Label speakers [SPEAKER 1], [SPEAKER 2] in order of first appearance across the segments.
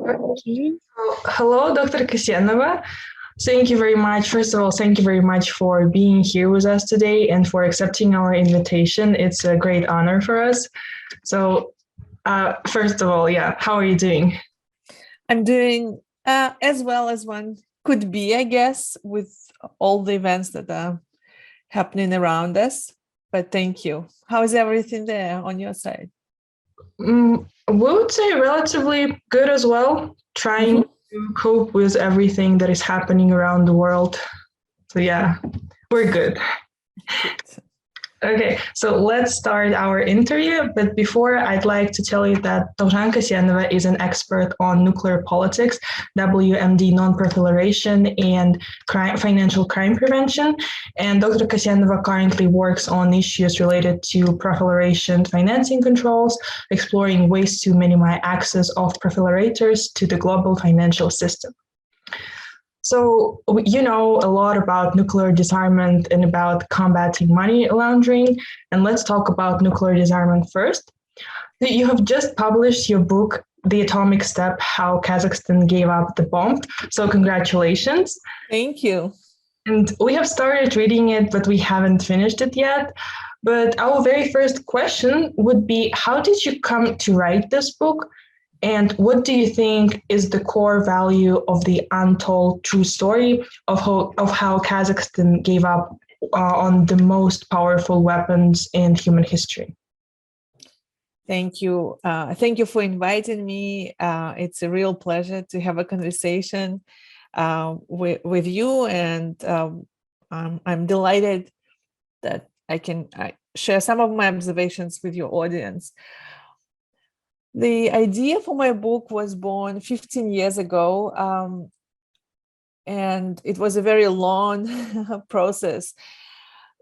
[SPEAKER 1] Okay.
[SPEAKER 2] Hello, Dr. Kassenova. Thank you very much. First of all, thank you very much for being here with us today and for accepting our invitation. It's a great honor for us. So, first of all, how are you doing?
[SPEAKER 1] I'm doing as well as one could be, I guess, with all the events that are happening around us. But thank you. How is everything there on your side?
[SPEAKER 2] We would say relatively good as well, trying to cope with everything that is happening around the world. So yeah, we're good. Okay, so let's start our interview. But before, I'd like to tell you that Togzhan Kassenova is an expert on nuclear politics, WMD non-proliferation, and financial crime prevention. And Dr. Kassenova currently works on issues related to proliferation financing controls, exploring ways to minimize access of proliferators to the global financial system. So you know a lot about nuclear disarmament and about combating money laundering, and let's talk about nuclear disarmament first. You have just published your book, The Atomic Step: How Kazakhstan Gave Up the Bomb. So congratulations.
[SPEAKER 1] Thank you.
[SPEAKER 2] And we have started reading it, but we haven't finished it yet. But our very first question would be, how did you come to write this book? And what do you think is the core value of the untold true story of how Kazakhstan gave up on the most powerful weapons in human history?
[SPEAKER 1] Thank you. Thank you for inviting me. It's a real pleasure to have a conversation with you. And I'm delighted that I can share some of my observations with your audience. The idea for my book was born 15 years ago, and it was a very long process.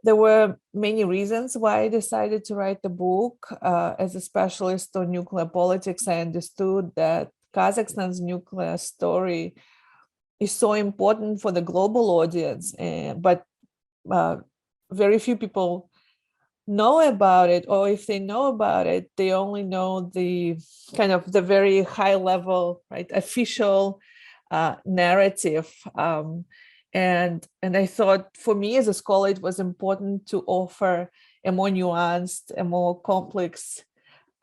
[SPEAKER 1] There were many reasons why I decided to write the book. As a specialist on nuclear politics, I understood that Kazakhstan's nuclear story is so important for the global audience, but very few people know about it, or if they know about it, they only know the kind of the very high level, right, official narrative. And I thought, for me as a scholar, it was important to offer a more nuanced, a more complex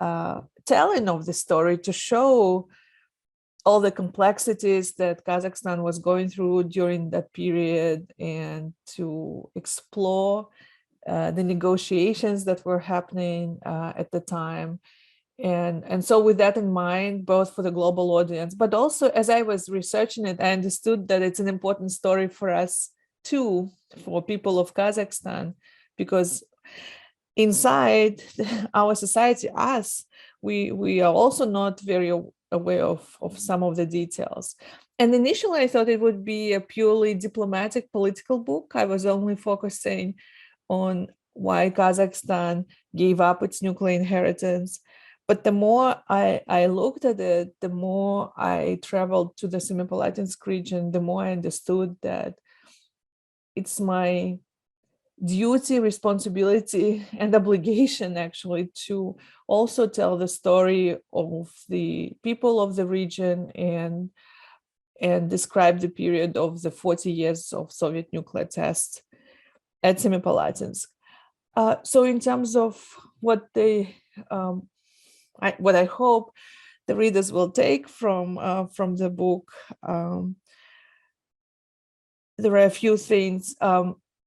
[SPEAKER 1] telling of the story, to show all the complexities that Kazakhstan was going through during that period, and to explore the negotiations that were happening at the time. And so with that in mind, both for the global audience, but also as I was researching it, I understood that it's an important story for us too, for people of Kazakhstan, because inside our society, we are also not very aware of some of the details. And initially I thought it would be a purely diplomatic political book. I was only focusing on why Kazakhstan gave up its nuclear inheritance. But the more I looked at it, the more I traveled to the Semipalatinsk region, the more I understood that it's my duty, responsibility, and obligation actually to also tell the story of the people of the region and describe the period of the 40 years of Soviet nuclear tests at Semipalatinsk. So in terms of what I hope the readers will take from the book, there are a few things.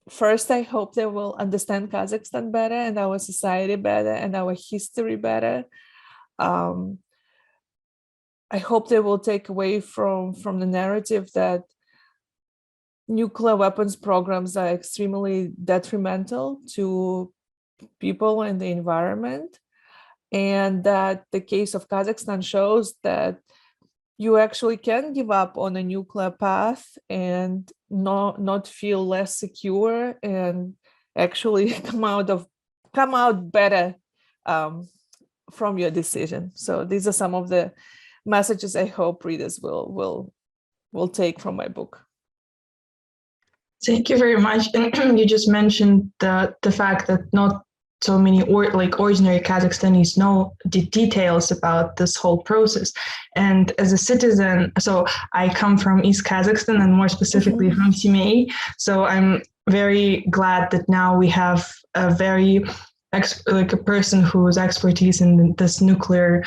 [SPEAKER 1] First, I hope they will understand Kazakhstan better, and our society better, and our history better. I hope they will take away from the narrative that nuclear weapons programs are extremely detrimental to people and the environment, and that the case of Kazakhstan shows that you actually can give up on a nuclear path and not feel less secure, and actually come out better from your decision. So these are some of the messages I hope readers will take from my book.
[SPEAKER 2] Thank you very much. And you just mentioned the fact that not so many ordinary Kazakhstanis know the details about this whole process. And as a citizen, so I come from East Kazakhstan and more specifically from Semey. So I'm very glad that now we have a very a person whose expertise in this nuclear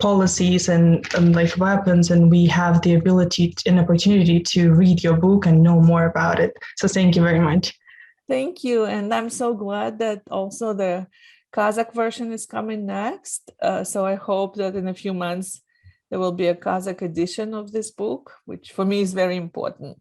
[SPEAKER 2] policies and like weapons, and we have the ability and opportunity to read your book and know more about it. So thank you very much.
[SPEAKER 1] Thank you. And I'm so glad that also the Kazakh version is coming next. So I hope that in a few months, there will be a Kazakh edition of this book, which for me is very important.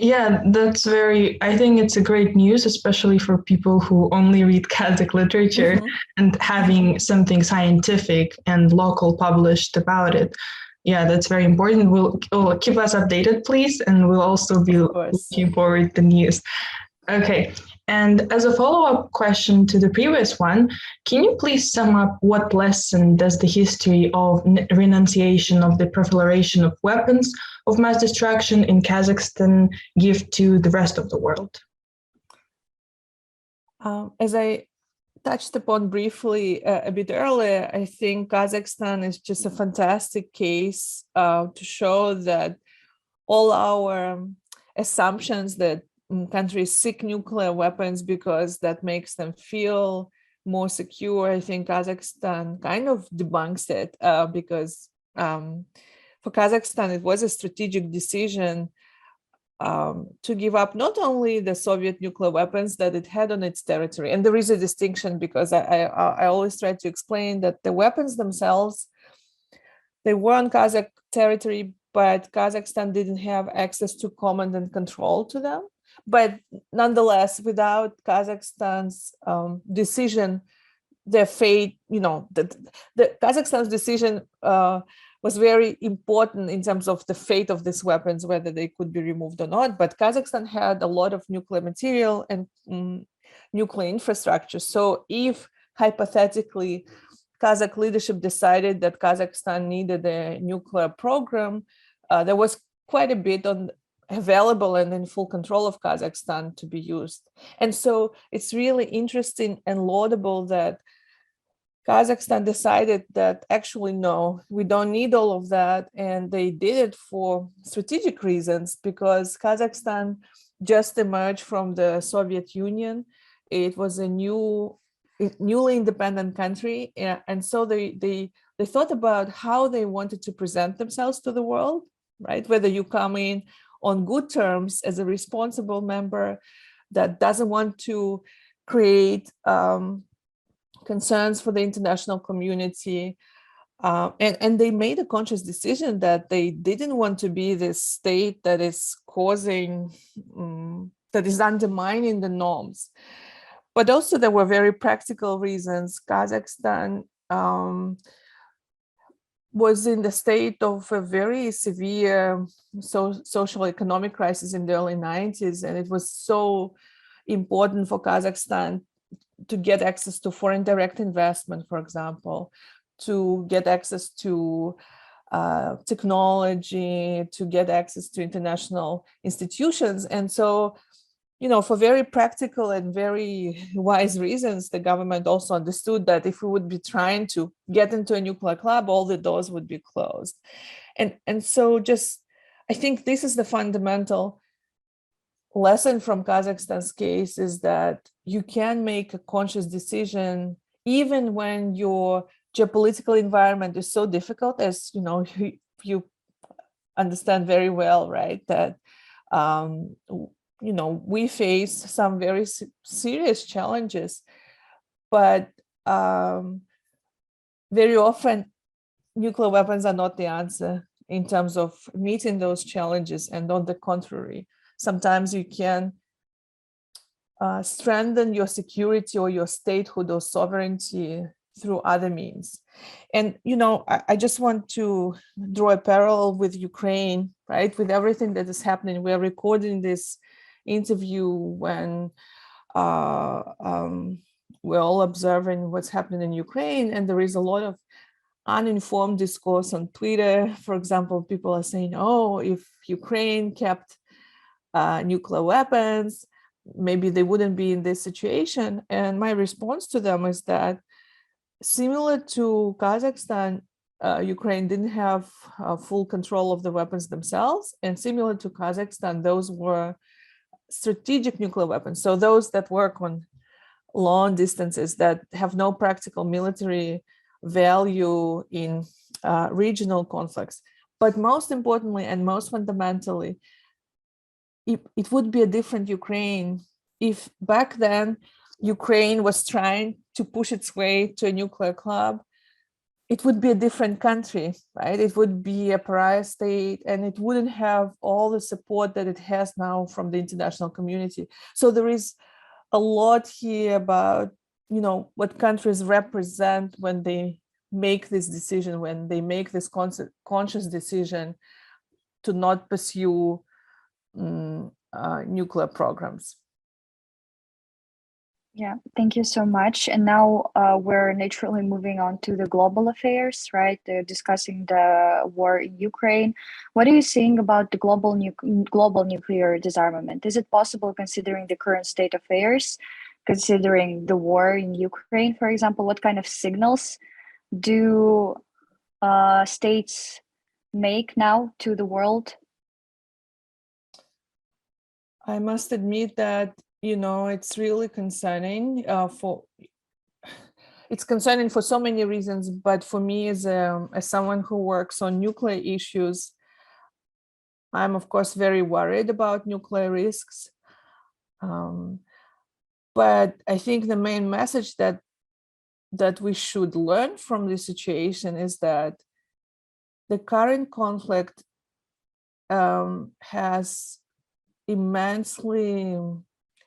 [SPEAKER 2] Yeah, I think it's a great news, especially for people who only read Kazakh literature and having something scientific and local published about it. Yeah, that's very important. We'll keep us updated, please, and we'll also be looking forward to the news. Okay, and as a follow-up question to the previous one, can you please sum up what lesson does the history of renunciation of the proliferation of weapons of mass destruction in Kazakhstan give to the rest of the world?
[SPEAKER 1] As I touched upon briefly a bit earlier, I think Kazakhstan is just a fantastic case to show that all our assumptions that countries seek nuclear weapons because that makes them feel more secure. I think Kazakhstan kind of debunks it because for Kazakhstan, it was a strategic decision to give up not only the Soviet nuclear weapons that it had on its territory. And there is a distinction because I always try to explain that the weapons themselves, they were on Kazakh territory, but Kazakhstan didn't have access to command and control to them. But nonetheless, without Kazakhstan's decision, their fate, the Kazakhstan's decision was very important in terms of the fate of these weapons, whether they could be removed or not. But Kazakhstan had a lot of nuclear material and nuclear infrastructure. So if hypothetically Kazakh leadership decided that Kazakhstan needed a nuclear program, there was quite a bit available and in full control of Kazakhstan to be used. And so it's really interesting and laudable that Kazakhstan decided that actually, no, we don't need all of that. And they did it for strategic reasons because Kazakhstan just emerged from the Soviet Union. It was a newly independent country. And so they thought about how they wanted to present themselves to the world, right? Whether you come in on good terms as a responsible member that doesn't want to create concerns for the international community. And they made a conscious decision that they didn't want to be this state that is causing, that is undermining the norms. But also there were very practical reasons. Kazakhstan was in the state of a very severe social economic crisis in the early 90s. And it was so important for Kazakhstan to get access to foreign direct investment, for example, to get access to technology, to get access to international institutions. And so, for very practical and very wise reasons, the government also understood that if we would be trying to get into a nuclear club, all the doors would be closed. And so I think this is the fundamental lesson from Kazakhstan's case, is that you can make a conscious decision even when your geopolitical environment is so difficult, as you understand very well, right? That we face some very serious challenges, but very often nuclear weapons are not the answer in terms of meeting those challenges. And on the contrary, sometimes you can strengthen your security or your statehood or sovereignty through other means. And, I just want to draw a parallel with Ukraine, right? With everything that is happening. We're recording this interview when we're all observing what's happening in Ukraine. And there is a lot of uninformed discourse on Twitter. For example, people are saying, oh, if Ukraine kept nuclear weapons, maybe they wouldn't be in this situation. And my response to them is that similar to Kazakhstan, Ukraine didn't have full control of the weapons themselves. And similar to Kazakhstan, those were strategic nuclear weapons. So those that work on long distances, that have no practical military value in regional conflicts. But most importantly and most fundamentally, it would be a different Ukraine if back then Ukraine was trying to push its way to a nuclear club. It would be a different country, right? It would be a pariah state, and it wouldn't have all the support that it has now from the international community. So there is a lot here about, you know, what countries represent when they make this decision, when they make this conscious decision to not pursue nuclear programs.
[SPEAKER 3] Yeah, thank you so much. And now we're naturally moving on to the global affairs, right? Discussing the war in Ukraine. What are you saying about the global nuclear disarmament? Is it possible, considering the current state of affairs, considering the war in Ukraine, for example? What kind of signals do states make now to the world?
[SPEAKER 1] I must admit that, you know, it's really concerning it's concerning for so many reasons, but for me as someone who works on nuclear issues, I'm of course very worried about nuclear risks. But I think the main message that we should learn from this situation is that the current conflict has immensely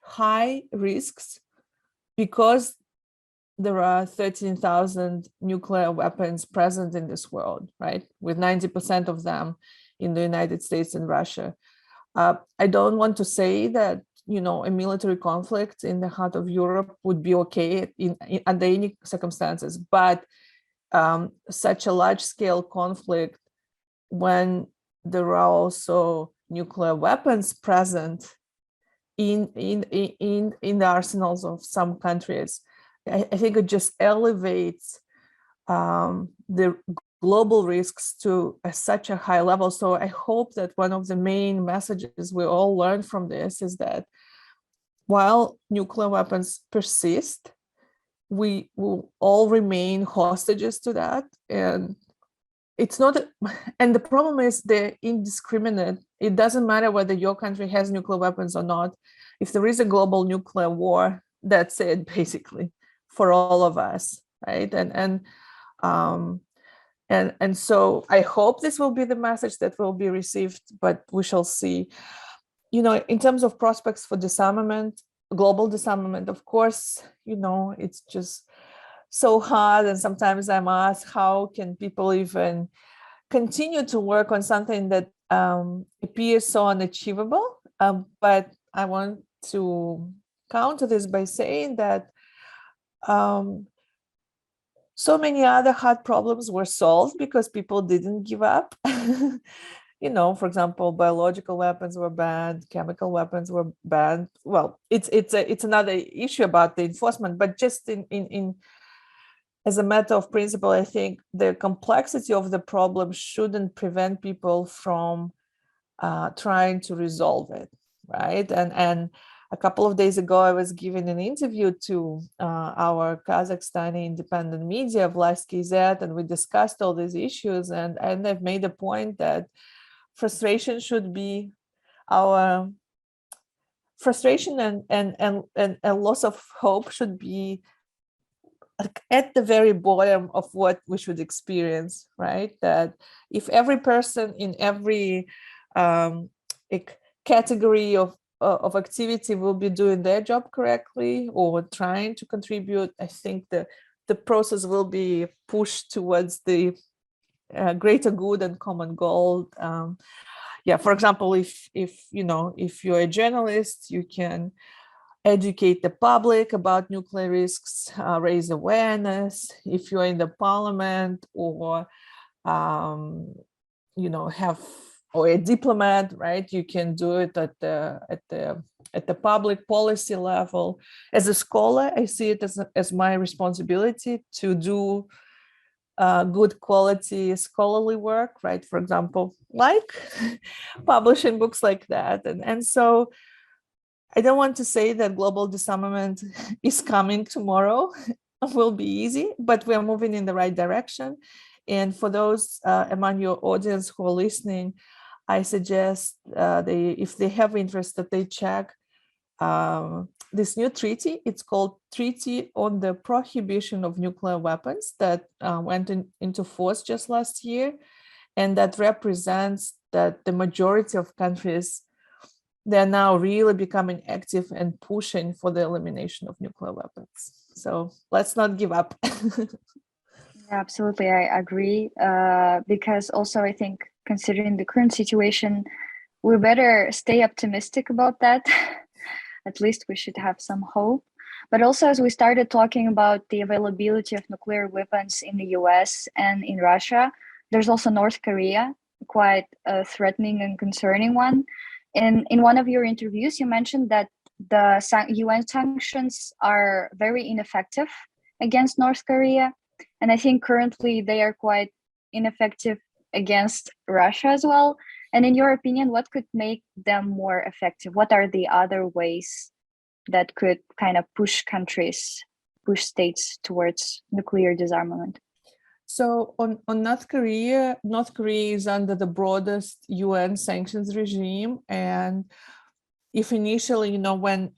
[SPEAKER 1] high risks because there are 13,000 nuclear weapons present in this world, right? With 90% of them in the United States and Russia. I don't want to say that, you know, a military conflict in the heart of Europe would be okay under any circumstances, but such a large-scale conflict when there are also nuclear weapons present in the arsenals of some countries, I think it just elevates the global risks to such a high level. So I hope that one of the main messages we all learn from this is that while nuclear weapons persist, we will all remain hostages to that. And it's not, and the problem is they're indiscriminate. It doesn't matter whether your country has nuclear weapons or not. If there is a global nuclear war, that's it, basically, for all of us, right? And so I hope this will be the message that will be received, but we shall see. You know, in terms of prospects for disarmament, global disarmament, of course, you know, it's just so hard. And sometimes I'm asked, how can people even continue to work on something that appears so unachievable? But I want to counter this by saying that so many other hard problems were solved because people didn't give up. You know, for example, biological weapons were banned, chemical weapons were banned. Well, it's another issue about the enforcement, but just in as a matter of principle, I think the complexity of the problem shouldn't prevent people from trying to resolve it, right? And a couple of days ago, I was giving an interview to our Kazakhstani independent media, Vlast KZ, and we discussed all these issues. And I've made a point that frustration should be our frustration and loss of hope should be at the very bottom of what we should experience, right? That if every person in every category of activity will be doing their job correctly or trying to contribute, I think the process will be pushed towards the greater good and common goal. Yeah, for example, if you know, if you're a journalist, you can educate the public about nuclear risks, raise awareness. If you're in the parliament or you know, have or a diplomat, right? You can do it at the public policy level. As a scholar, I see it as my responsibility to do good quality scholarly work, right? For example, like publishing books like that. And so I don't want to say that global disarmament is coming tomorrow, will be easy, but we are moving in the right direction. And for those among your audience who are listening, I suggest if they have interest, that they check this new treaty. It's called Treaty on the Prohibition of Nuclear Weapons that went into force just last year. And that represents that the majority of countries, they're now really becoming active and pushing for the elimination of nuclear weapons. So let's not give up.
[SPEAKER 3] Absolutely, I agree. Because also I think considering the current situation, we better stay optimistic about that. At least we should have some hope. But also, as we started talking about the availability of nuclear weapons in the US and in Russia, there's also North Korea, quite a threatening and concerning one. And in one of your interviews, you mentioned that the UN sanctions are very ineffective against North Korea. And I think currently they are quite ineffective against Russia as well. And in your opinion, what could make them more effective? What are the other ways that could kind of push states towards nuclear disarmament?
[SPEAKER 1] So on North Korea is under the broadest UN sanctions regime. And if initially, when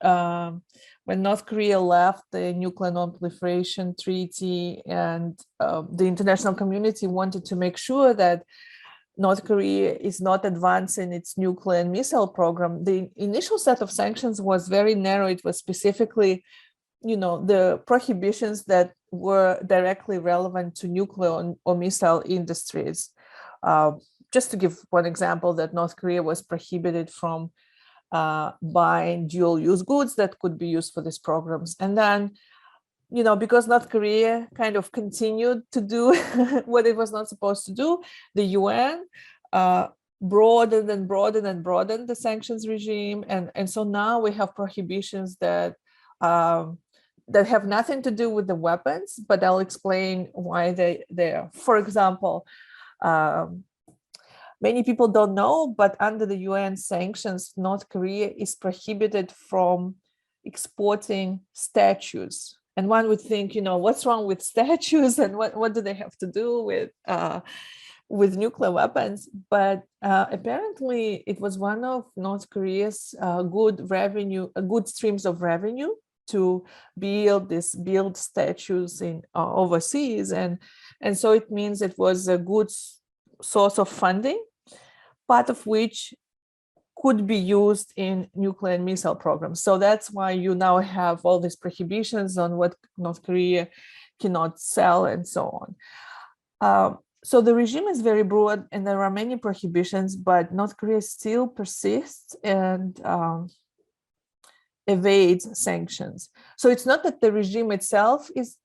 [SPEAKER 1] North Korea left the Nuclear Non-Proliferation Treaty, and the international community wanted to make sure that North Korea is not advancing its nuclear and missile program, the initial set of sanctions was very narrow. It was specifically, the prohibitions that were directly relevant to nuclear or missile industries. Just to give one example, that North Korea was prohibited from buying dual-use goods that could be used for these programs. And then, because North Korea kind of continued to do what it was not supposed to do, the UN broadened and broadened and broadened the sanctions regime. And so now we have prohibitions that have nothing to do with the weapons, but I'll explain why they're. For example, many people don't know, but under the UN sanctions, North Korea is prohibited from exporting statues. And one would think, what's wrong with statues, and what do they have to do with nuclear weapons? But apparently, it was one of North Korea's good streams of revenue to build statues in overseas, and so it means it was a good source of funding, part of which could be used in nuclear and missile programs. So that's why you now have all these prohibitions on what North Korea cannot sell and so on. So the regime is very broad, and there are many prohibitions, but North Korea still persists and evades sanctions. So it's not that the regime itself is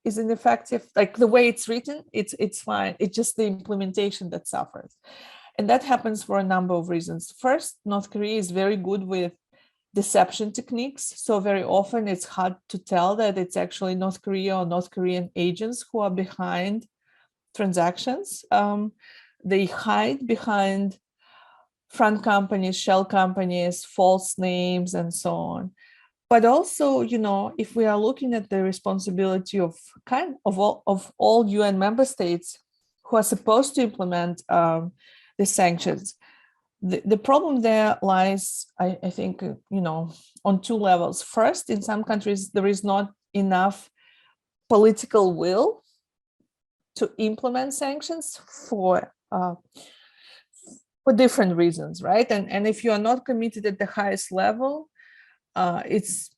[SPEAKER 1] ineffective. Like the way it's written, it's fine. It's just the implementation that suffers. And that happens for a number of reasons. First, North Korea is very good with deception techniques. So very often it's hard to tell that it's actually North Korea or North Korean agents who are behind transactions. They hide behind front companies, shell companies, false names, and so on. But also, if we are looking at the responsibility of all UN member states who are supposed to implement the sanctions, the problem there lies, I think, on two levels. First, in some countries, there is not enough political will to implement sanctions for different reasons, right? And if you are not committed at the highest level, it's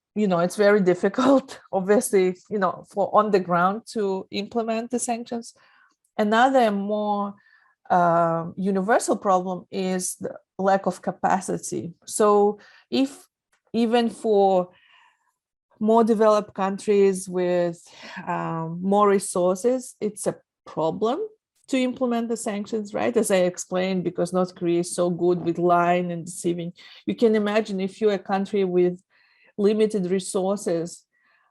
[SPEAKER 1] very difficult, obviously, for on the ground to implement the sanctions. Another more universal problem is the lack of capacity. So if even for more developed countries with more resources, it's a problem to implement the sanctions, right? As I explained, because North Korea is so good with lying and deceiving. You can imagine if you're a country with limited resources,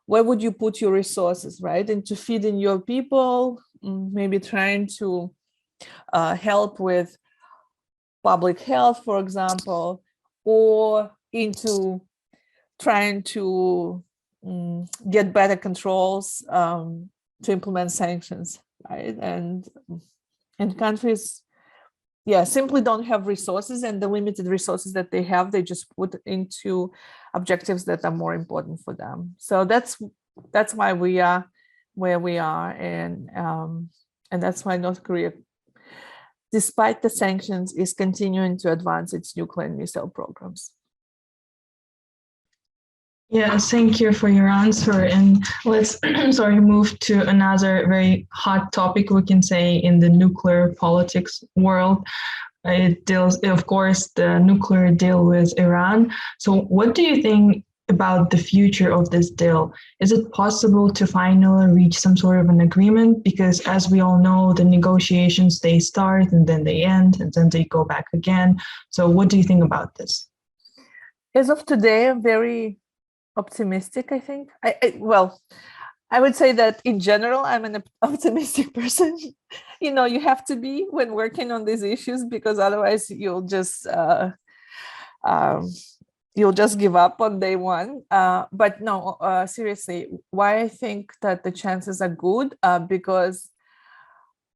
[SPEAKER 1] where would you put your resources, right? Into feeding your people, maybe trying to help with public health, for example, or into trying to get better controls to implement sanctions, right? And countries, yeah, simply don't have resources, and the limited resources that they have, they just put into objectives that are more important for them. So that's why we are where we are, and that's why North Korea, despite the sanctions, is continuing to advance its nuclear and missile programs.
[SPEAKER 2] Yeah, thank you for your answer. And let's move to another very hot topic, we can say, in the nuclear politics world. It deals, of course, the nuclear deal with Iran. So what do you think about the future of this deal? Is it possible to finally reach some sort of an agreement? Because as we all know, the negotiations, they start and then they end and then they go back again. So what do you think about this?
[SPEAKER 1] As of today, I'm very optimistic, I think. Well, I would say that in general, I'm an optimistic person. You know, you have to be when working on these issues, because otherwise you'll just give up on day one. But no, seriously, why I think that the chances are good, because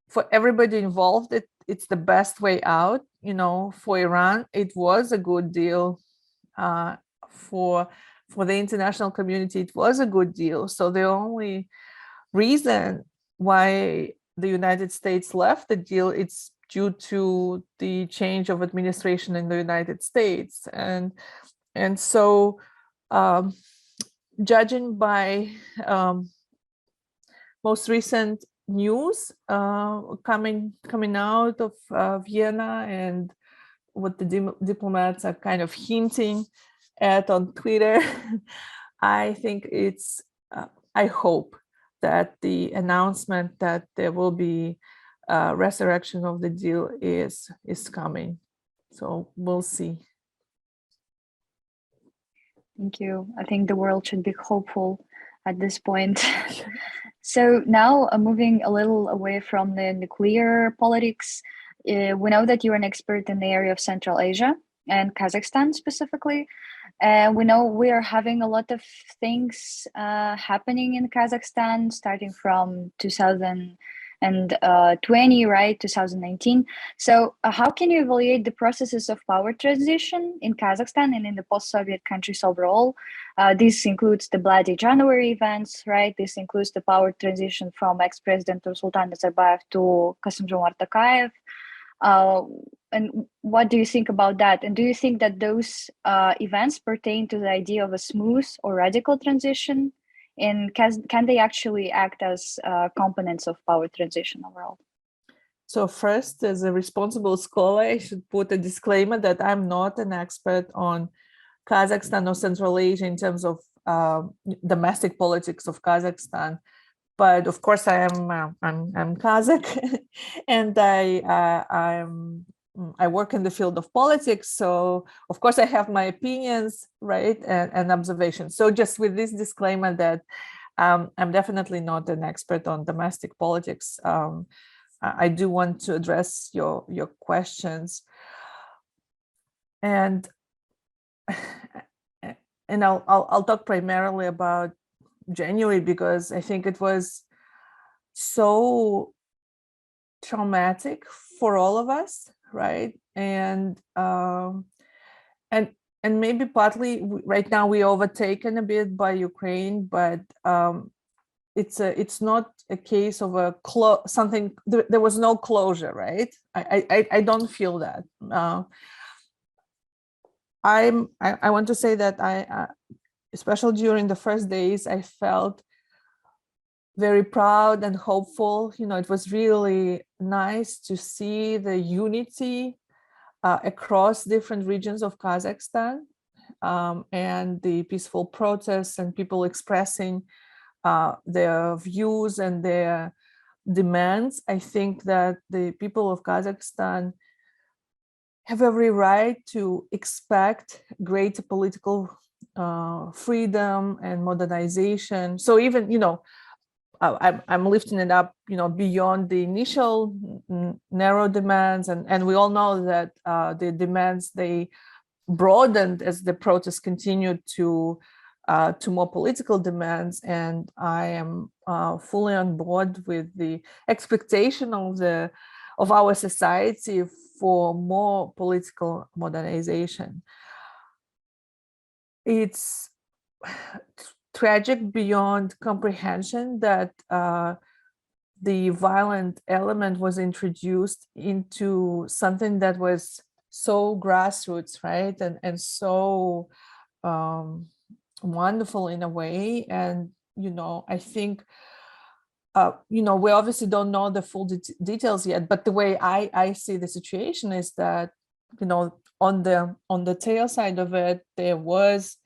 [SPEAKER 1] for everybody involved, it's the best way out. You know, for Iran, it was a good deal. For the international community, it was a good deal. So the only reason why the United States left the deal, it's due to the change of administration in the United States. And so judging by most recent news coming out of Vienna, and what the diplomats are kind of hinting at on Twitter, I think I hope that the announcement that there will be a resurrection of the deal is coming. So we'll see.
[SPEAKER 3] Thank you. I think the world should be hopeful at this point. So now moving a little away from the nuclear politics, we know that you're an expert in the area of Central Asia and Kazakhstan specifically. We know we are having a lot of things happening in Kazakhstan starting from 2020, right, 2019. So how can you evaluate the processes of power transition in Kazakhstan and in the post-Soviet countries overall? This includes the Bloody January events, right? This includes the power transition from ex-president Nursultan Nazarbayev to Kassym-Jomart Tokayev. And what do you think about that? And do you think that those events pertain to the idea of a smooth or radical transition? And can they actually act as components of power transition overall?
[SPEAKER 1] So first, as a responsible scholar, I should put a disclaimer that I'm not an expert on Kazakhstan or Central Asia in terms of domestic politics of Kazakhstan. But of course, I'm Kazakh, and I work in the field of politics. So of course, I have my opinions, right, and observations. So just with this disclaimer that I'm definitely not an expert on domestic politics. I do want to address your questions, and I'll talk primarily about January, because I think it was so traumatic for all of us, right? And maybe partly right now we're overtaken a bit by Ukraine, but it's not a case of something. There was no closure, right? I don't feel that. I want to say that especially during the first days, I felt very proud and hopeful. You know, it was really nice to see the unity across different regions of Kazakhstan, and the peaceful protests and people expressing their views and their demands. I think that the people of Kazakhstan have every right to expect greater political freedom and modernization. So even, I'm lifting it up, beyond the initial narrow demands, and we all know that the demands, they broadened as the protests continued to more political demands. And I am fully on board with the expectation of our society for more political modernization. It's tragic beyond comprehension that the violent element was introduced into something that was so grassroots, right? And so wonderful in a way. And, I think, we obviously don't know the full details yet, but the way I see the situation is that, on the tail side of it, there was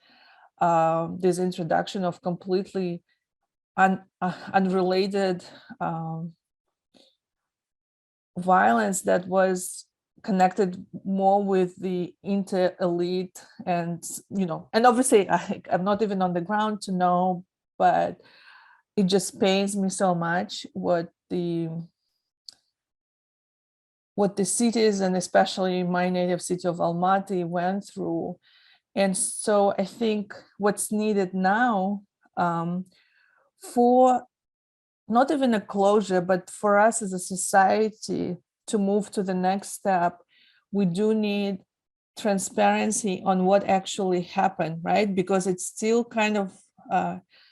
[SPEAKER 1] this introduction of completely unrelated violence that was connected more with the inter-elite, and and obviously I'm not even on the ground to know, but it just pains me so much what the cities, and especially my native city of Almaty, went through. And so I think what's needed now, for not even a closure, but for us as a society to move to the next step, we do need transparency on what actually happened, right? Because it's still kind of,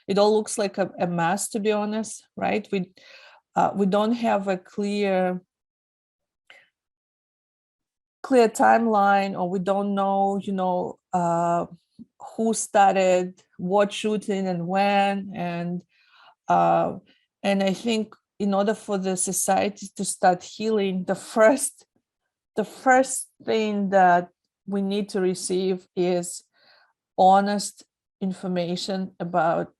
[SPEAKER 1] it all looks like a mess, to be honest, right? We don't have a clear timeline, or we don't know, who started what shooting and when. And I think in order for the society to start healing, the first thing that we need to receive is honest information about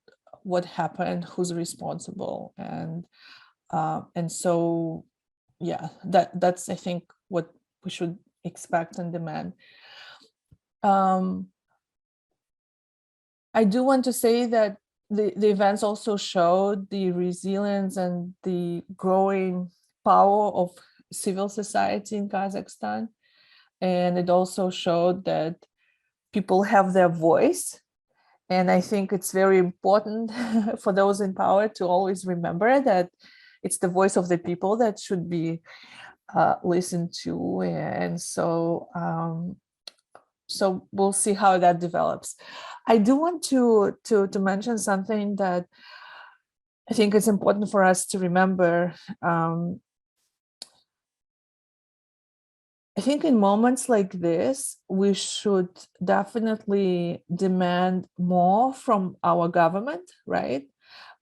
[SPEAKER 1] what happened, who's responsible. And so, yeah, that's, I think, what we should expect and demand. I do want to say that the events also showed the resilience and the growing power of civil society in Kazakhstan. And it also showed that people have their voice. And I think it's very important for those in power to always remember that it's the voice of the people that should be listened to. And so, so we'll see how that develops. I do want to mention something that I think it's important for us to remember. I think in moments like this, we should definitely demand more from our government, right?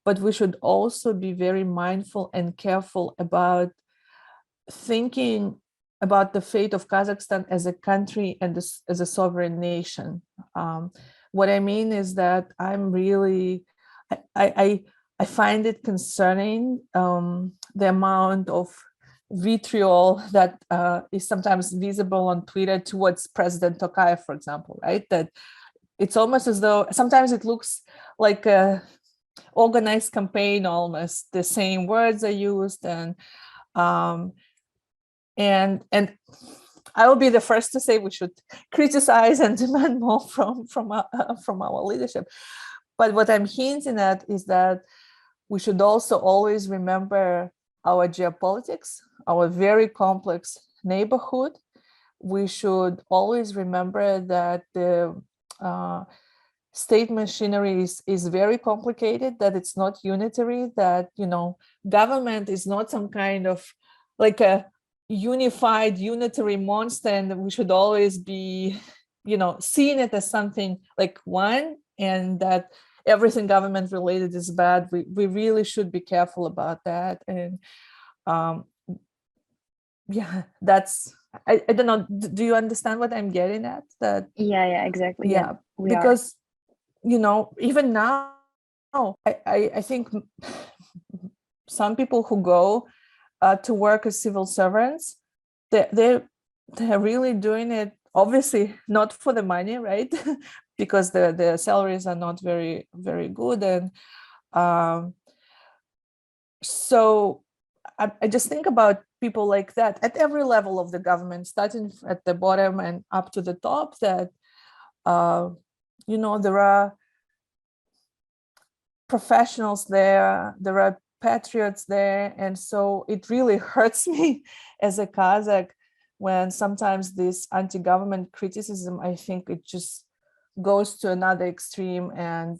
[SPEAKER 1] But we should also be very mindful and careful about thinking about the fate of Kazakhstan as a country and as a sovereign nation. What I mean is that I'm really, I find it concerning, the amount of vitriol that is sometimes visible on Twitter towards President Tokayev, for example, right? That it's almost as though sometimes it looks like a organized campaign, almost the same words are used, and I will be the first to say we should criticize and demand more from our leadership. But what I'm hinting at is that we should also always remember our geopolitics, our very complex neighborhood. We should always remember that the state machinery is very complicated, that it's not unitary, that, government is not some kind of like a unified unitary monster, and we should always be, seeing it as something like one, and that everything government related is bad. We really should be careful about that. And yeah, that's, I don't know, do you understand what I'm getting at? That
[SPEAKER 3] yeah, exactly.
[SPEAKER 1] yeah, because even now, I think some people who go to work as civil servants, they're really doing it, obviously not for the money, right? Because the salaries are not very, very good. And so I just think about people like that at every level of the government, starting at the bottom and up to the top, that, there are professionals there are patriots there. And so it really hurts me as a Kazakh when sometimes this anti-government criticism, I think it just goes to another extreme, and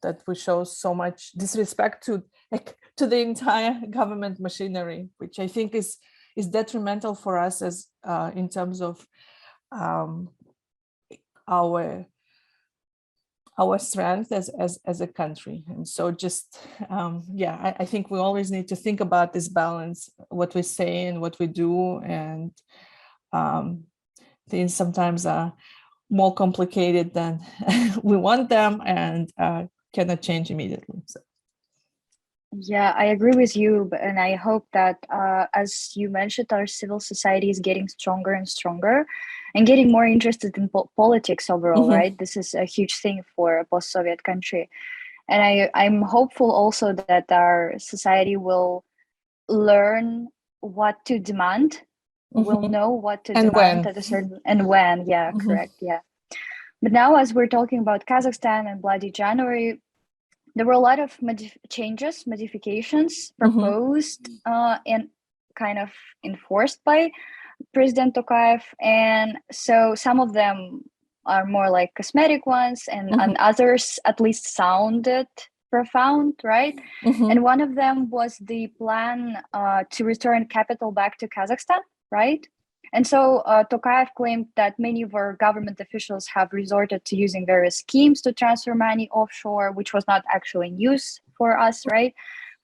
[SPEAKER 1] that we show so much disrespect to the entire government machinery, which I think is detrimental for us as in terms of our strength as a country. And so just I think we always need to think about this balance, what we say and what we do, and things sometimes are more complicated than we want them, and cannot change immediately. So.
[SPEAKER 3] Yeah, I agree with you, and I hope that, as you mentioned, our civil society is getting stronger and stronger, and getting more interested in politics overall.
[SPEAKER 1] Mm-hmm.
[SPEAKER 3] Right, this is a huge thing for a post-Soviet country, and I'm hopeful also that our society will learn what to demand, will know what to
[SPEAKER 1] And
[SPEAKER 3] demand
[SPEAKER 1] when.
[SPEAKER 3] at a certain, and when. Yeah, correct. Yeah, but now as we're talking about Kazakhstan and Bloody January, there were a lot of modifications proposed and kind of enforced by President Tokayev. And so some of them are more like cosmetic ones, and others at least sounded profound, right? And one of them was the plan to return capital back to Kazakhstan, right? And so Tokayev claimed that many of our government officials have resorted to using various schemes to transfer money offshore, which was not actually in use for us, right?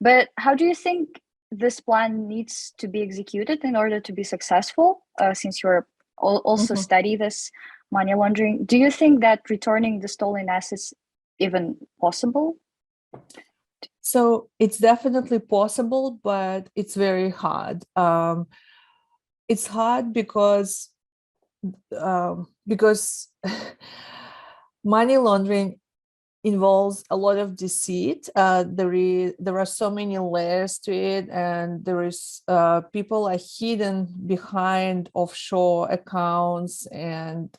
[SPEAKER 3] But how do you think this plan needs to be executed in order to be successful? Since you're also study this money laundering, do you think that returning the stolen assets even possible?
[SPEAKER 1] So it's definitely possible, but it's very hard. It's hard because money laundering involves a lot of deceit. There are so many layers to it, and there is people are hidden behind offshore accounts, and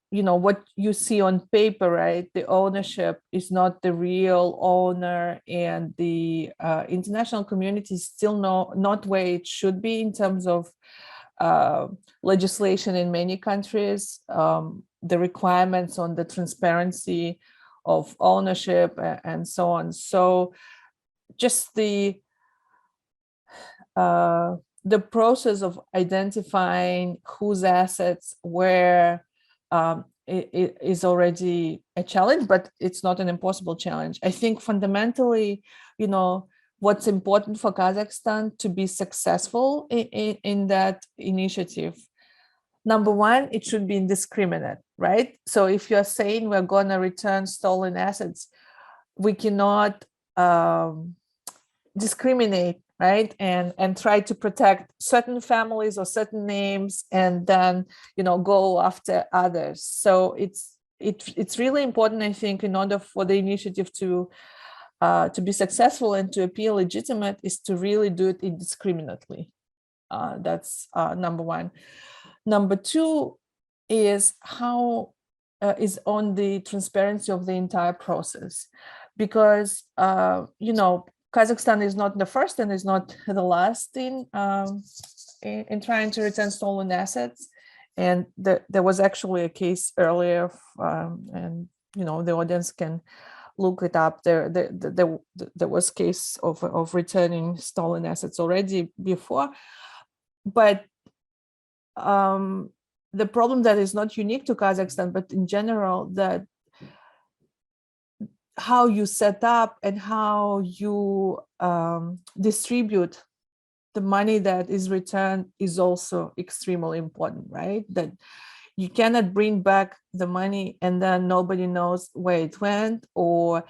[SPEAKER 1] what you see on paper, right? The ownership is not the real owner, and the international community is still not where it should be in terms of legislation in many countries, the requirements on the transparency of ownership and so on. So just the process of identifying whose assets where it is already a challenge, but it's not an impossible challenge. I think fundamentally, what's important for Kazakhstan to be successful in that initiative. Number one, it should be indiscriminate, right? So if you're saying we're going to return stolen assets, we cannot discriminate, right? And try to protect certain families or certain names, and then go after others. So it's really important, I think, in order for the initiative to be successful and to appear legitimate, is to really do it indiscriminately. That's number one. Number two is how is on the transparency of the entire process, because Kazakhstan is not the first and is not the last in trying to return stolen assets. And there was actually a case earlier, and the audience can look it up. There was case of returning stolen assets already before, but the problem that is not unique to Kazakhstan, but in general, that how you set up and how you distribute the money that is returned is also extremely important, right? That you cannot bring back the money and then nobody knows where it went, or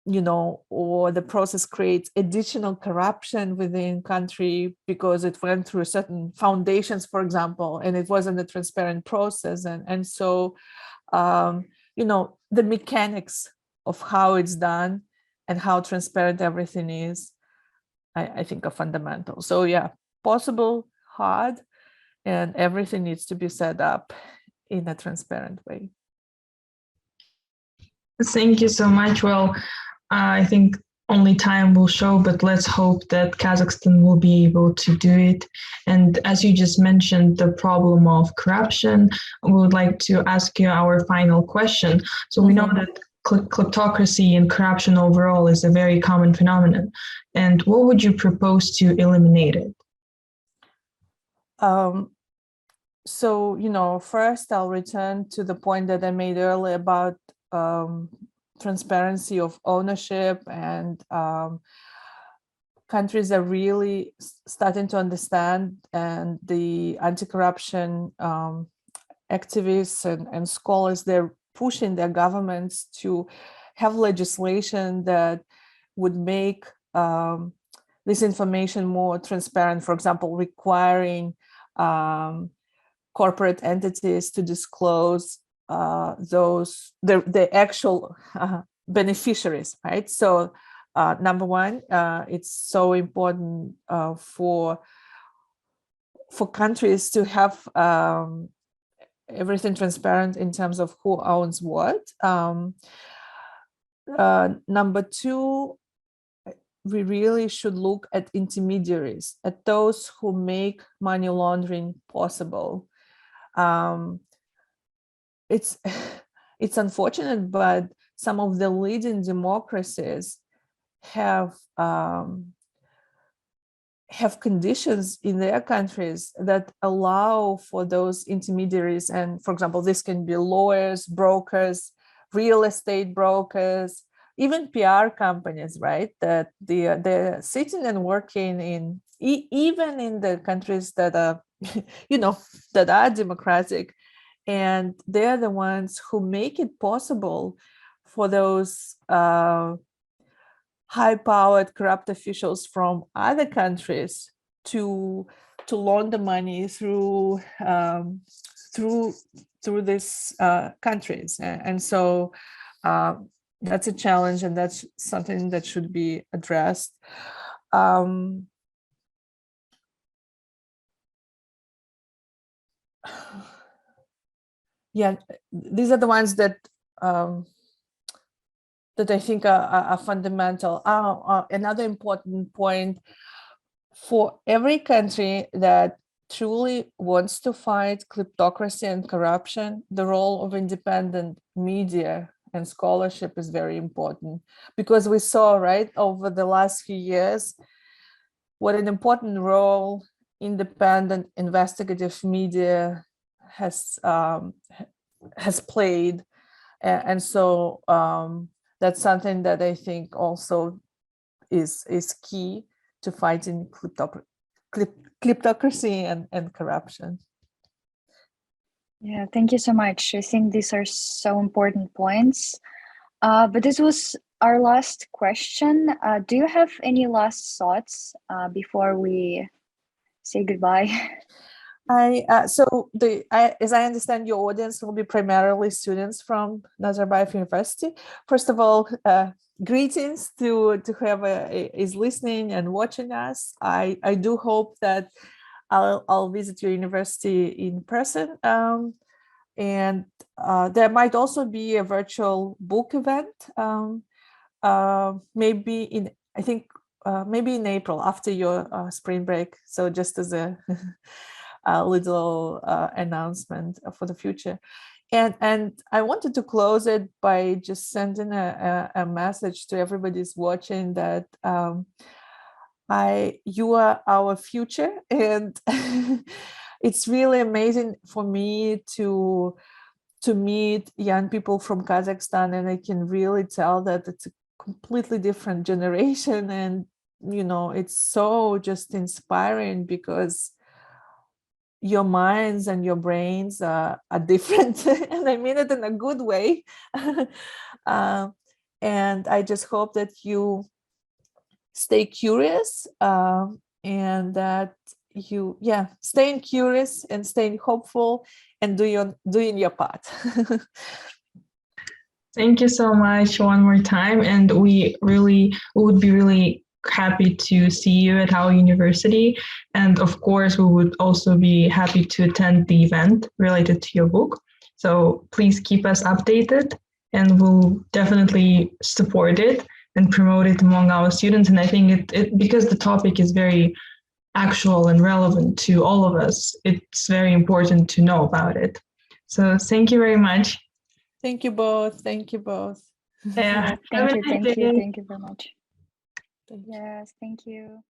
[SPEAKER 1] or the process creates additional corruption within country because it went through certain foundations, for example, and it wasn't a transparent process. And so, the mechanics of how it's done and how transparent everything is, I think are fundamental. So yeah, possible, hard, and everything needs to be set up in a transparent way.
[SPEAKER 2] Thank you so much. Well, I think only time will show, but let's hope that Kazakhstan will be able to do it. And as you just mentioned, the problem of corruption, we would like to ask you our final question. So we know that kleptocracy and corruption overall is a very common phenomenon. And what would you propose to eliminate it?
[SPEAKER 1] So, first I'll return to the point that I made earlier about transparency of ownership, and countries are really starting to understand, and the anti-corruption activists and scholars, they're pushing their governments to have legislation that would make this information more transparent. For example, requiring corporate entities to disclose the actual beneficiaries, right? So number one, it's so important for countries to have everything transparent in terms of who owns what. Number two, we really should look at intermediaries, at those who make money laundering possible. It's unfortunate, but some of the leading democracies have conditions in their countries that allow for those intermediaries. And for example, this can be lawyers, brokers, real estate brokers, even PR companies, right? That they're sitting and working in, even in the countries that are, that are democratic. And they're the ones who make it possible for those high-powered corrupt officials from other countries to launder money through these countries. And so that's a challenge, and that's something that should be addressed. Yeah, these are the ones that that I think are fundamental. Another important point for every country that truly wants to fight kleptocracy and corruption, the role of independent media and scholarship is very important, because we saw, right, over the last few years, what an important role independent investigative media has played. And so that's something that I think also is key to fighting kleptocracy and corruption.
[SPEAKER 3] Yeah, thank you so much. I think these are so important points. But this was our last question. Do you have any last thoughts before we say goodbye?
[SPEAKER 1] As I understand, your audience will be primarily students from Nazarbayev University. First of all, greetings to whoever is listening and watching us. I do hope that I'll visit your university in person, and there might also be a virtual book event, maybe in April after your spring break. So just as a little announcement for the future. And I wanted to close it by just sending a message to everybody who's watching that you are our future, and it's really amazing for me to meet young people from Kazakhstan, and I can really tell that it's a completely different generation, and it's so just inspiring, because your minds and your brains are different, and I mean it in a good way. And I just hope that you stay curious, and that you, staying curious and staying hopeful and doing your part.
[SPEAKER 2] Thank you so much one more time. And we would be really happy to see you at our university. And of course, we would also be happy to attend the event related to your book. So please keep us updated, and we'll definitely support it and promote it among our students. And I think it because the topic is very actual and relevant to all of us, it's very important to know about it. So thank you very much.
[SPEAKER 1] Thank you both. Thank you both.
[SPEAKER 2] Yeah.
[SPEAKER 3] Thank you very much. Yes, thank you.